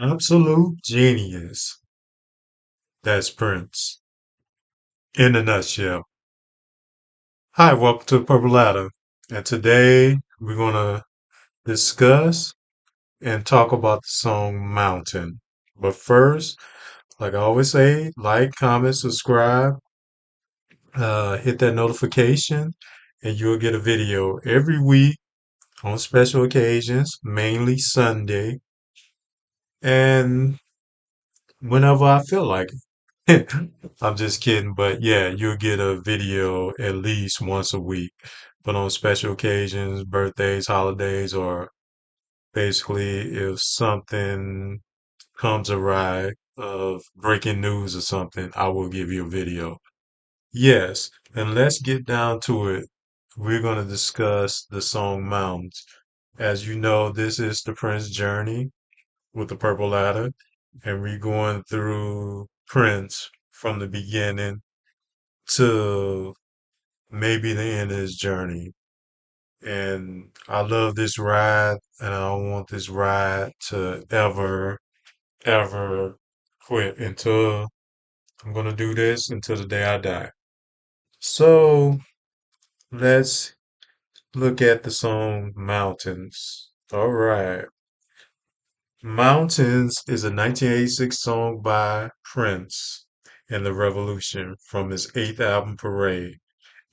Absolute genius. That's Prince in a nutshell. Hi, welcome to the Purple Ladder. And today we're going to discuss and talk about the song Mountain. But first, like I always say, like, comment, subscribe, hit that notification, and you'll get a video every week on special occasions, mainly Sunday, and whenever I feel like it. I'm just kidding, but yeah, you'll get a video at least once a week. But on special occasions, birthdays, holidays, or basically if something comes awry of breaking news or something, I will give you a video. Yes, and let's get down to it. We're going to discuss the song Mountains. As you know, this is the Prince journey with the Purple Ladder, and we're going through Prince from the beginning to maybe the end of his journey. And I love this ride, and I don't want this ride to ever quit until I'm gonna do this until the day I die. So let's look at the song Mountains. All right. Mountains is a 1986 song by Prince and the Revolution from his eighth album Parade,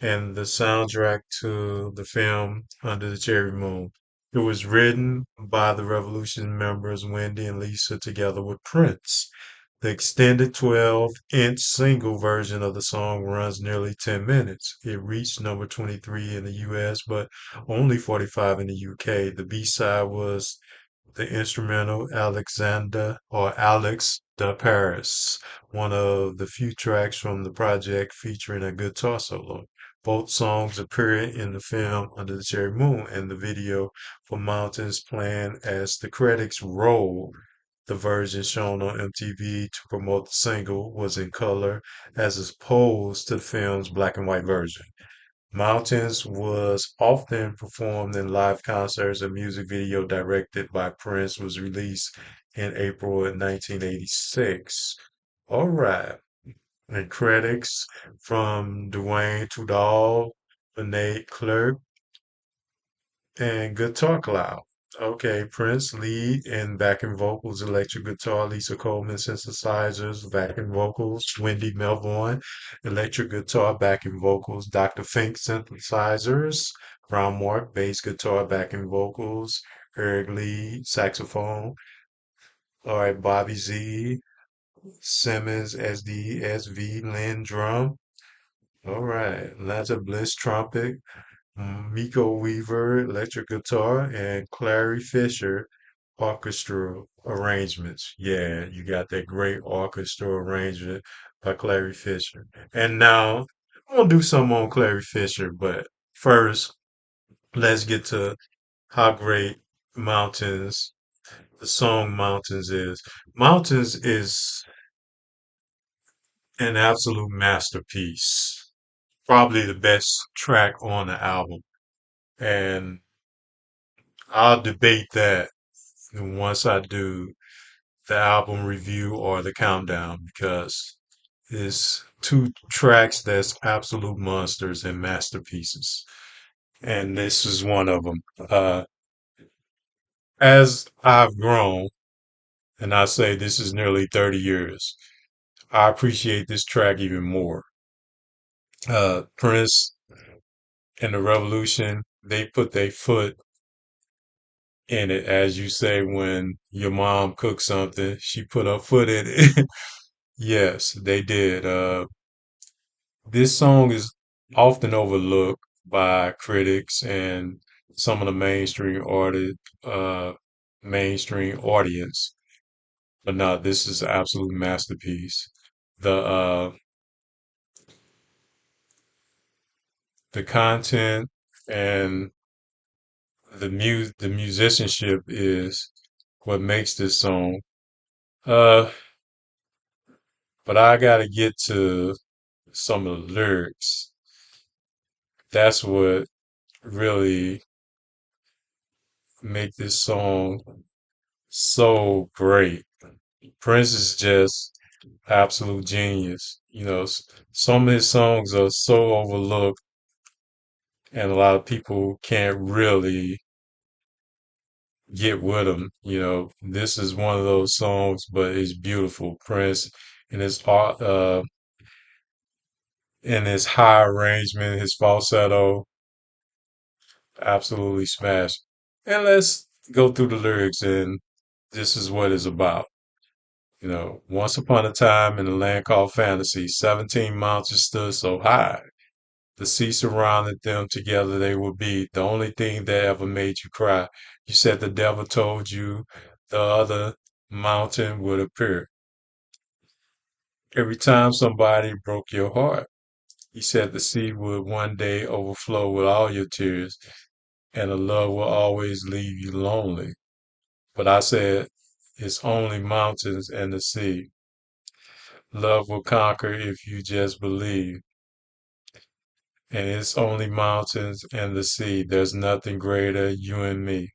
and the soundtrack to the film Under the Cherry Moon. It was written by the Revolution members Wendy and Lisa together with Prince. The extended 12-inch single version of the song runs nearly 10 minutes. It reached number 23 in the US, but only 45 in the UK. The B-side was the instrumental Alexander or Alex de Paris, one of the few tracks from the project featuring a guitar solo. Both songs appear in the film Under the Cherry Moon, and the video for Mountains playing as the credits roll. The version shown on MTV to promote the single was in color as opposed to the film's black and white version. Mountains was often performed in live concerts. A music video directed by Prince was released in April of 1986. All right. And credits from Dwayne Tudor, Nate Clerk, and Guitar Cloud. Okay, Prince lead and backing vocals, electric guitar, Lisa Coleman synthesizers, backing vocals, Wendy Melvoin, electric guitar, backing vocals, Dr. Fink synthesizers, Brown Mark bass guitar, backing vocals, Eric Lee saxophone, all right, Bobby Z, Simmons SDSV, Lynn drum, all right, Lanta Bliss trumpet, Miko Weaver, electric guitar, and Clary Fisher, orchestral arrangements. Yeah, you got that great orchestral arrangement by Clary Fisher. And now I'm gonna do some on Clary Fisher, but first, let's get to how great Mountains, the song Mountains is. Mountains is an absolute masterpiece. Probably the best track on the album. And I'll debate that once I do the album review or the countdown because it's two tracks that's absolute monsters and masterpieces. And this is one of them. As I've grown, and I say this is nearly 30 years, I appreciate this track even more. Prince and the Revolution, they put their foot in it. As you say, when your mom cooks something, she put her foot in it. Yes, they did. This song is often overlooked by critics and some of the uh, mainstream audience, but no, this is an absolute masterpiece. The content and the musicianship is what makes this song. Uh, but I gotta get to some of the lyrics. That's what really make this song So great. Prince is just absolute genius. Some of his songs are so overlooked, and a lot of people can't really get with him. This is one of those songs, but it's beautiful. Prince and his art, and his high arrangement, his falsetto, absolutely smashed. And let's go through the lyrics, and this is what it's about. Once upon a time in a land called fantasy, 17 mountains stood so high. The sea surrounded them, together they would be the only thing that ever made you cry. You said the devil told you the other mountain would appear. Every time somebody broke your heart, he said the sea would one day overflow with all your tears, and the love will always leave you lonely. But I said, it's only mountains and the sea. Love will conquer if you just believe. And it's only mountains and the sea. There's nothing greater, you and me.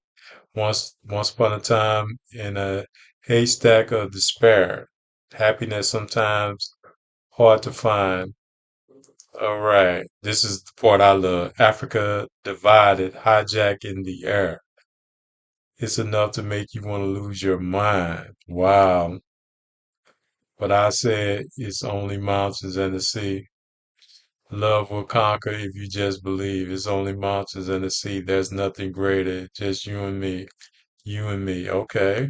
Once upon a time in a haystack of despair. Happiness sometimes hard to find. All right. This is the part I love. Africa divided, hijack in the air. It's enough to make you want to lose your mind. Wow. But I said it's only mountains and the sea. Love will conquer if you just believe. It's only mountains and the sea. There's nothing greater. Just you and me. You and me. Okay.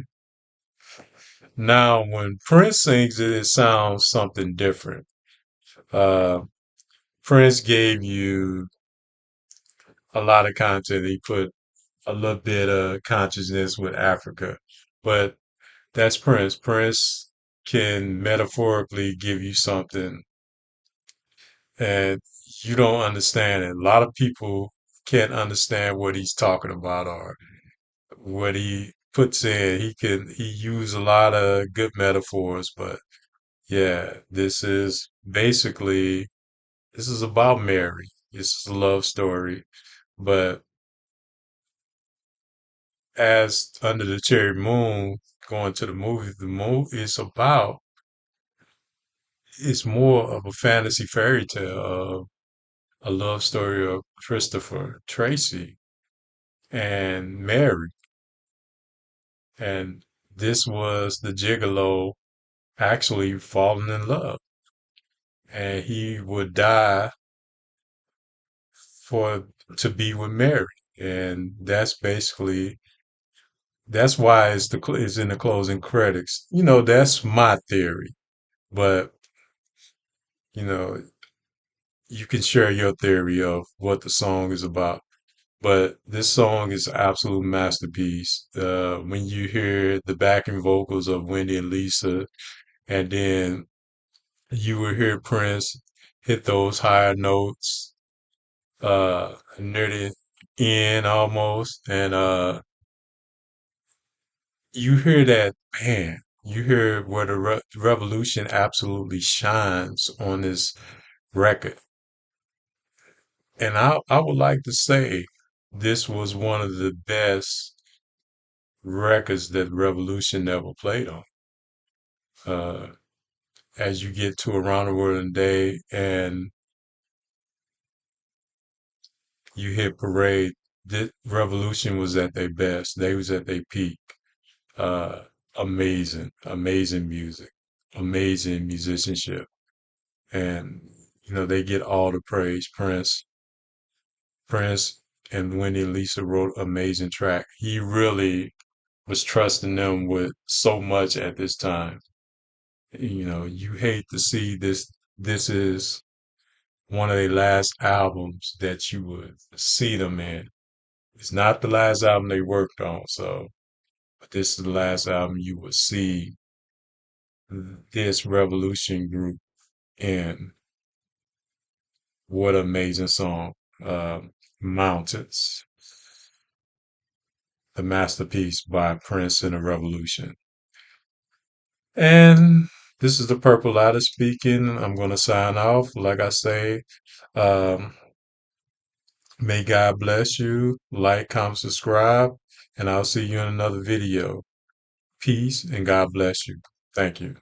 Now, when Prince sings it, it sounds something different. Uh, Prince gave you a lot of content. He put a little bit of consciousness with Africa, but that's Prince. Prince can metaphorically give you something and you don't understand it. A lot of people can't understand what he's talking about or what he puts in. He use a lot of good metaphors, but yeah, this is about Mary. This is a love story. But as Under the Cherry Moon, going to the movie is about, it's more of a fantasy fairy tale of a love story of Christopher Tracy and Mary. And this was the gigolo actually falling in love. And he would die for to be with Mary. And that's why it's in the closing credits. That's my theory. But, you know, you can share your theory of what the song is about. But this song is an absolute masterpiece. When you hear the backing vocals of Wendy and Lisa, and then you will hear Prince hit those higher notes, near the end almost, and you hear that, man. You hear where the revolution absolutely shines on this record. And I would like to say this was one of the best records that Revolution ever played on. Uh, as you get to Around the World in a Day and you hit Parade, this Revolution was at their best. They was at their peak. Uh, amazing music, amazing musicianship. And, they get all the praise. Prince and Wendy and Lisa wrote amazing track. He really was trusting them with so much at this time. You hate to see this is one of their last albums that you would see them in. It's not the last album they worked on, so but this is the last album you will see this Revolution group in. What an amazing song. Mountains, the masterpiece by Prince and the Revolution. And this is the Purple Ladder speaking. I'm going to sign off. Like I say, um, may God bless you. Like, comment, subscribe, and I'll see you in another video. Peace and God bless you. Thank you.